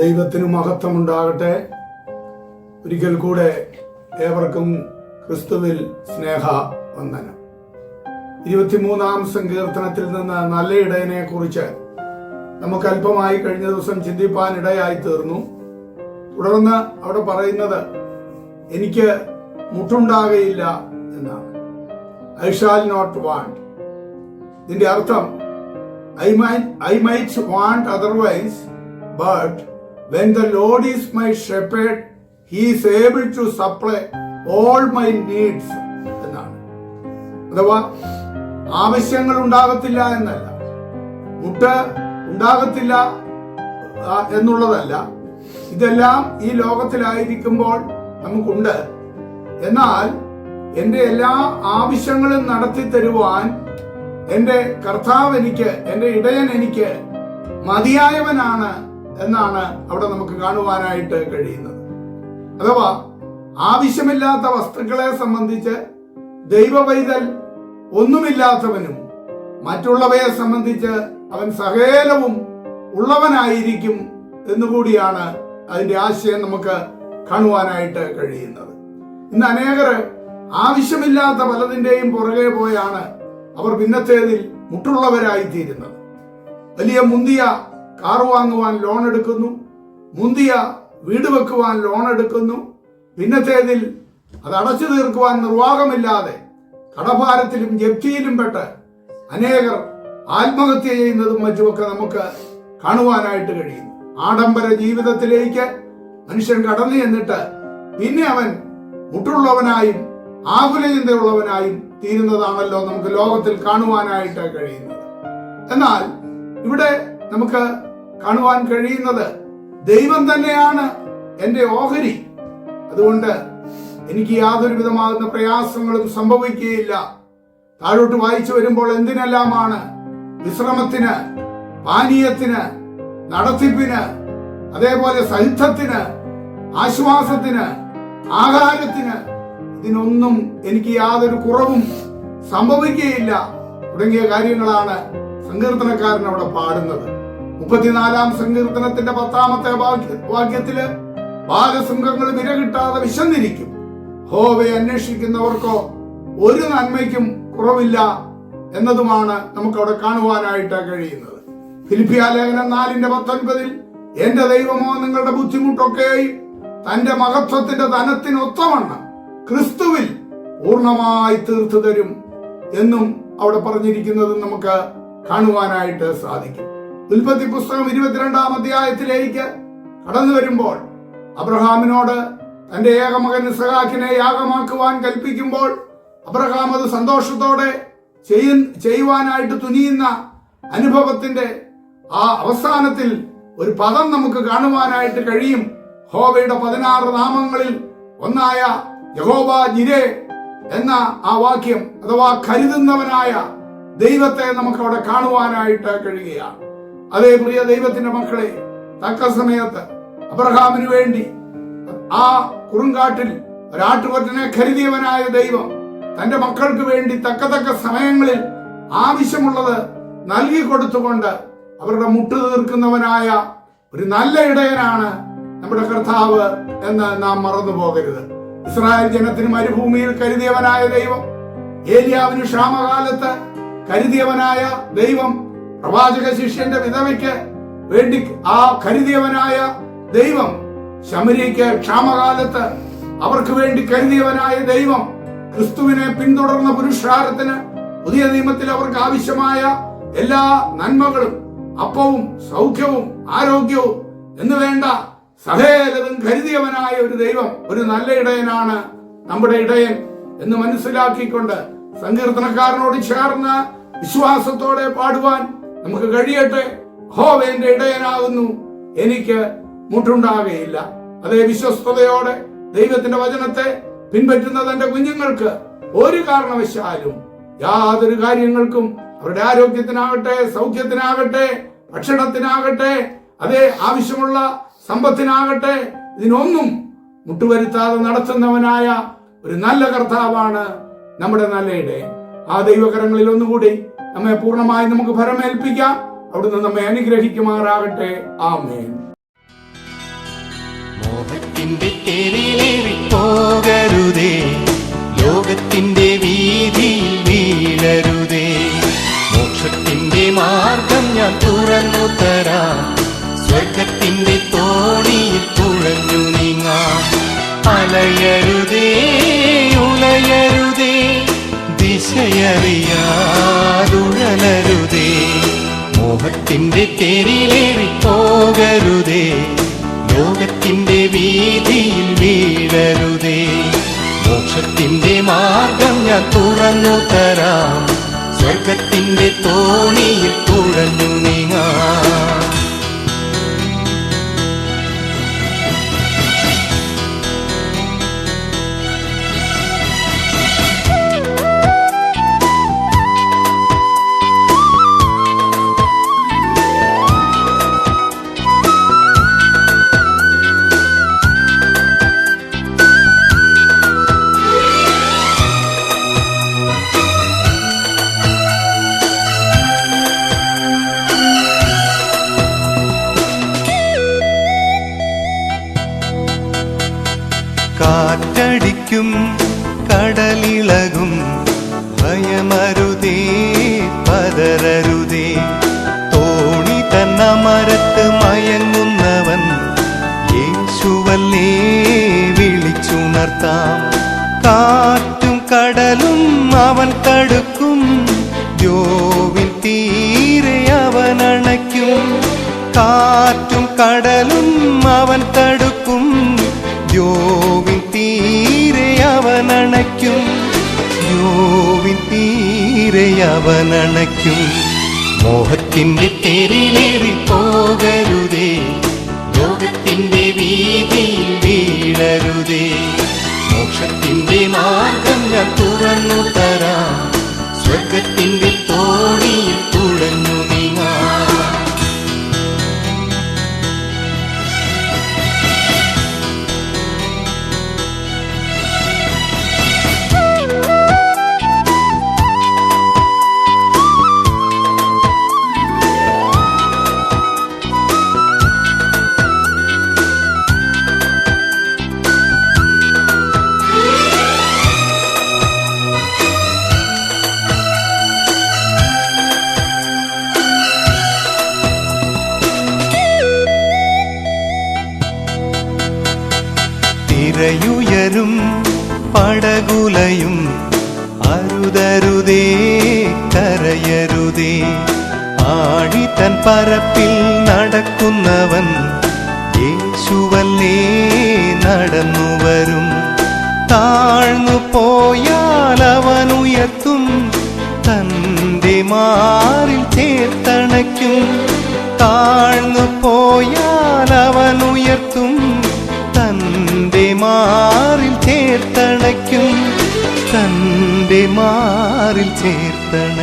ദൈവത്തിന് മഹത്വമുണ്ടാകട്ടെ. ഒരിക്കൽ കൂടെ ഏവർക്കും ക്രിസ്തുവിൽ സ്നേഹ വന്ദനം. 23-ാം സങ്കീർത്തനത്തിൽ നിന്ന് നല്ല ഇടയനെ കുറിച്ച് നമുക്ക് അല്പമായി കഴിഞ്ഞ ദിവസം ചിന്തിപ്പാൻ ഇടയായി തീർന്നു. തുടർന്ന് അവിടെ പറയുന്നത് എനിക്ക് മുട്ടുണ്ടാകയില്ല എന്നാണ്. I shall not want. ഇതിന്റെ അർത്ഥം I might want otherwise, but when the Lord is my shepherd, he is able to supply all my needs എന്നാണ്. അഥവാ ആവശ്യങ്ങൾ ഉണ്ടാകത്തില്ല എന്നല്ല, മുട്ട് ഉണ്ടാകത്തില്ല എന്നുള്ളതല്ല. ഇതെല്ലാം ഈ ലോകത്തിലായിരിക്കുമ്പോൾ നമുക്കുണ്ട്. എന്നാൽ എൻ്റെ എല്ലാ ആവശ്യങ്ങളും നടത്തി തരുവാൻ എൻ്റെ കർത്താവ് എനിക്ക്, എൻ്റെ ഇടയൻ എനിക്ക് മതിയായവനാണ് എന്നാണ് അവിടെ നമുക്ക് കാണുവാനായിട്ട് കഴിയുന്നത്. അഥവാ ആവശ്യമില്ലാത്ത വസ്തുക്കളെ സംബന്ധിച്ച് ദൈവവൈതൽ ഒന്നുമില്ലാത്തവനും മറ്റുള്ളവയെ സംബന്ധിച്ച് അവൻ സകലവും ഉള്ളവനായിരിക്കും എന്നുകൂടിയാണ് അതിന്റെ ആശയം നമുക്ക് കാണുവാനായിട്ട് കഴിയുന്നത്. ഇന്ന് അനേകർ ആവശ്യമില്ലാത്ത പലതിന്റെയും പുറകെ പോയാണ് അവർ പിന്നത്തേതിൽ മുട്ടുള്ളവരായിത്തീരുന്നത്. വലിയ മുന്തിയ കാർ വാങ്ങുവാൻ ലോൺ എടുക്കുന്നു, മുന്തിയ വീട് വെക്കുവാൻ ലോൺ എടുക്കുന്നു. പിന്നത്തേതിൽ അത് അടച്ചു തീർക്കുവാൻ നിർവാഹമില്ലാതെ കടഭാരത്തിലും ജപ്തിയിലും പെട്ട് അനേകർ ആത്മഹത്യ ചെയ്യുന്നതും മറ്റുമൊക്കെ നമുക്ക് കാണുവാനായിട്ട് കഴിയുന്നു. ആഡംബര ജീവിതത്തിലേക്ക് മനുഷ്യൻ കടന്നു ചെന്നിട്ട് പിന്നെ അവൻ മുട്ടുള്ളവനായും ആകുല ചിന്തയുള്ളവനായും തീരുന്നതാണല്ലോ നമുക്ക് ലോകത്തിൽ കാണുവാനായിട്ട് കഴിയുന്നത്. എന്നാൽ ഇവിടെ നമുക്ക് കാണുവാൻ കഴിയുന്നത് ദൈവം തന്നെയാണ് എൻ്റെ ഓഹരി. അതുകൊണ്ട് എനിക്ക് യാതൊരു വിധമാകുന്ന പ്രയാസങ്ങളും സംഭവിക്കുകയില്ല. താഴോട്ട് വായിച്ചു വരുമ്പോൾ എന്തിനെല്ലാമാണ് വിശ്രമത്തിന്, പാനീയത്തിന്, നടത്തിപ്പിന്, അതേപോലെ സഹിത്വത്തിന്, ആശ്വാസത്തിന്, ആഹാരത്തിന്, ഇതിനൊന്നും എനിക്ക് യാതൊരു കുറവും സംഭവിക്കുകയില്ല തുടങ്ങിയ കാര്യങ്ങളാണ് സങ്കീർത്തനക്കാരൻ അവിടെ പാടുന്നത്. 34-ാം സങ്കീർത്തനത്തിന്റെ 10-ാമത്തെ വാക്യത്തില് ബാലസിംഹങ്ങൾ വിരകിട്ടാതെ വിശന്നിരിക്കും, യഹോവയെ അന്വേഷിക്കുന്നവർക്കോ ഒരു നന്മയ്ക്കും കുറവില്ല എന്നതുമാണ് നമുക്ക് അവിടെ കാണുവാനായിട്ട് കഴിയുന്നത്. ഫിലിപ്പിയ ലേഖനം 4:19 എന്റെ ദൈവമോ നിങ്ങളുടെ ബുദ്ധിമുട്ടൊക്കെയും തന്റെ മഹത്വത്തിന്റെ ധനത്തിനൊത്തവണ്ണം ക്രിസ്തുവിൽ പൂർണ്ണമായി തീർത്തു തരും എന്നും അവിടെ പറഞ്ഞിരിക്കുന്നത് നമുക്ക് കാണുവാനായിട്ട് സാധിക്കും. ഉൽപ്പത്തി പുസ്തകം 22-ാം അധ്യായത്തിലേക്ക് കടന്നു വരുമ്പോൾ അബ്രഹാമിനോട് തന്റെ ഏകമകൻ ഇസ്ഹാക്കിനെ യാഗമാക്കുവാൻ കൽപ്പിക്കുമ്പോൾ അബ്രഹാം അത് സന്തോഷത്തോടെ ചെയ്യുവാനായിട്ട് തുനിയുന്ന അനുഭവത്തിന്റെ ആ അവസാനത്തിൽ ഒരു പദം നമുക്ക് കാണുവാനായിട്ട് കഴിയും. യഹോവയുടെ 16 നാമങ്ങളിൽ ഒന്നായ യഹോവ ജിരേ എന്ന ആ വാക്യം, അഥവാ കരുതുന്നവനായ ദൈവത്തെ നമുക്ക് അവിടെ കാണുവാനായിട്ട് കഴിയുകയാണ്. അതേ പ്രിയ ദൈവത്തിന്റെ മക്കളെ, തക്ക സമയത്ത് അബ്രഹാമിന് വേണ്ടി ആ കുറുങ്കാട്ടിൽ ഒരാട്ടുകൊറ്റനെ കരുതിയവനായ ദൈവം തന്റെ മക്കൾക്ക് വേണ്ടി തക്ക സമയങ്ങളിൽ ആവശ്യമുള്ളത് നൽകി കൊടുത്തുകൊണ്ട് അവരുടെ മുട്ടു തീർക്കുന്നവനായ ഒരു നല്ല ഇടയനാണ് നമ്മുടെ കർത്താവ് എന്ന് നാം മറന്നു പോകരുത്. ഇസ്രായേൽ ജനത്തിന് മരുഭൂമിയിൽ കരുതിയവനായ ദൈവം, ഏലിയാവിന് ക്ഷാമകാലത്ത് കരുതിയവനായ ദൈവം, പ്രവാചക ശിഷ്യന്റെ വിധവയ്ക്ക് വേണ്ടി ആ കരുതിയവനായ ദൈവം, ശമരിക്ക് ക്ഷാമകാലത്ത് അവർക്ക് വേണ്ടി കരുതിയവനായ ദൈവം, ക്രിസ്തുവിനെ പിന്തുടർന്ന പുരുഷാരത്തിന് പുതിയ നിയമത്തിൽ അവർക്ക് ആവശ്യമായ എല്ലാ നന്മകളും, അപ്പവും സൗഖ്യവും ആരോഗ്യവും എന്ന് വേണ്ട സകലതും കരുതിയവനായ ഒരു ദൈവം, ഒരു നല്ല ഇടയനാണ് നമ്മുടെ ഇടയൻ എന്ന് മനസ്സിലാക്കിക്കൊണ്ട് സങ്കീർത്തനക്കാരനോട് ചേർന്ന് വിശ്വാസത്തോടെ പാടുവാൻ നമുക്ക് കഴിയട്ടെ. യഹോവ എന്റെ ഇടയനാകുന്നു, എനിക്ക് മുട്ടുണ്ടാകുകയില്ല. അതേ വിശ്വസ്തയോടെ ദൈവത്തിന്റെ വചനത്തെ പിൻപറ്റുന്ന തന്റെ കുഞ്ഞുങ്ങൾക്ക് ഒരു കാരണവശാലും യാതൊരു കാര്യങ്ങൾക്കും, അവരുടെ ആരോഗ്യത്തിനാകട്ടെ, സൗഖ്യത്തിനാകട്ടെ, ഭക്ഷണത്തിനാകട്ടെ, അതേ ആവശ്യമുള്ള സമ്പത്തിനാകട്ടെ, ഇതിനൊന്നും മുട്ടുവരുത്താതെ നടത്തുന്നവനായ ഒരു നല്ല കർത്താവാണ് നമ്മുടെ നല്ല ഇടയൻ. ആ ദൈവകരങ്ങളിൽ ഒന്നുകൂടി നമ്മെ പൂർണ്ണമായി നമുക്ക് ഫലമേൽപ്പിക്കാം. അവിടുന്ന് നമ്മെ അനുഗ്രഹിക്കുമാറാകട്ടെ. ആമേൻ. മോഹത്തിന്റെ തേരിലേറി പോകരുതേ, ലോകത്തിന്റെ വീതിയിൽ വീഴരുതേ. മോക്ഷത്തിന്റെ മാർഗം ഞാൻ തുറന്നു തരാം, സ്വർഗത്തിന്റെ തോണിയിൽ തുഴഞ്ഞു നീങ്ങാം. അലയരുതേ, ഉലയരുതേ, ദിശയറിയാതുഴലരുതേ. മോഹത്തിന്റെ തേരിലേറി പോകരുതേ, ലോകത്തിന്റെ വീതിയിൽ വീഴരുതേ. മോക്ഷത്തിന്റെ മാർഗം ഞാൻ തുറന്നു തരാം, സ്വർഗത്തിന്റെ തോണിയിൽ തുഴഞ്ഞു നീങ്ങാം. കാറ്റടിക്കും, കടലിളകും, ഭയമരുതേ, പതരരുതേ. തോണി തന്നമരത്ത് മയങ്ങുന്നവൻ യേശുവല്ലേ വിളിച്ചുണർത്താം. കാറ്റും കടലും അവൻ തടുക്കും, ദ്യോവിൻ തീരെ അവൻ അണയ്ക്കും. കാറ്റും കടലും അവൻ തടുക്കും, ദ്യോവിൻ തീരെ അവൻ അണയ്ക്കും. ദ്യോവിൻ തീരെ അവൻ അണയ്ക്കും. മോഹത്തിന്റെ തേരിലേറി പോകരുതേ, ലോകത്തിന്റെ വീതിയിൽ വീഴരുതേ. മോക്ഷത്തിന്റെ മാർഗം ഞാൻ തുറന്നു തരാം, സ്വർഗത്തിന്റെ തോണിയിൽ തുഴഞ്ഞു നീങ്ങാം. തിരയുയരും പടകുലയും അരുതരുതേ, കരയരുതേ. ആഴിതൻ പരപ്പിൽ നടക്കുന്നവൻ യേശുവല്ലേ നടന്നുവരും. താഴ്ന്നു പോയാൽ അവൻ ഉയർത്തും, തന്റെ മാറിൽ ചേർത്തണയ്ക്കും. താഴ്ന്നു പോയാൽ അവൻ ഉയർത്തും, തന്റെ മാറിൽ ചേർത്തണയ്ക്കും. തന്റെ മാറിൽ ചേർത്തണയ്ക്കും.